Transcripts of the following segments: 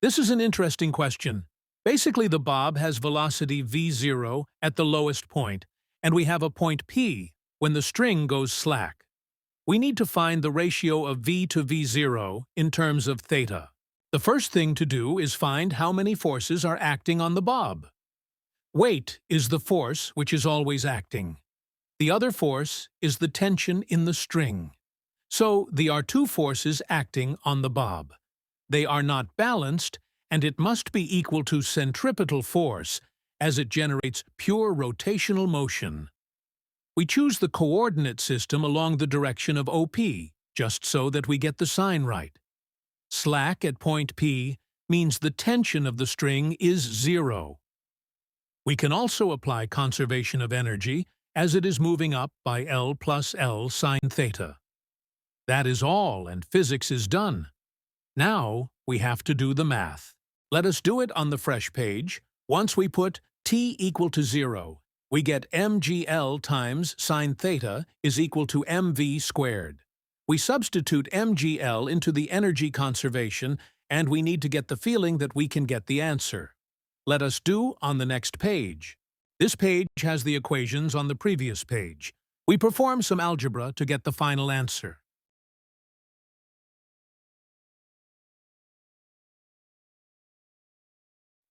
This is an interesting question. Basically, the bob has velocity v0 at the lowest point, and we have a point P when the string goes slack. We need to find the ratio of v to v0 in terms of theta. The first thing to do is find how many forces are acting on the bob. Weight is the force which is always acting. The other force is the tension in the string. So there are two forces acting on the bob. They are not balanced, and it must be equal to centripetal force, as it generates pure rotational motion. We choose the coordinate system along the direction of OP, just so that we get the sign right. Slack at point P means the tension of the string is 0. We can also apply conservation of energy, as it is moving up by L plus L sine theta. That is all, and physics is done. Now we have to do the math. Let us do it on the fresh page. Once we put t equal to 0, we get mgl times sine theta is equal to mv squared. We substitute mgl into the energy conservation, and we need to get the feeling that we can get the answer. Let us do on the next page. This page has the equations on the previous page. We perform some algebra to get the final answer.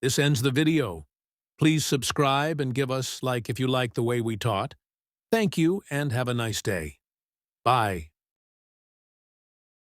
This ends the video. Please subscribe and give us like if you like the way we taught. Thank you and have a nice day. Bye.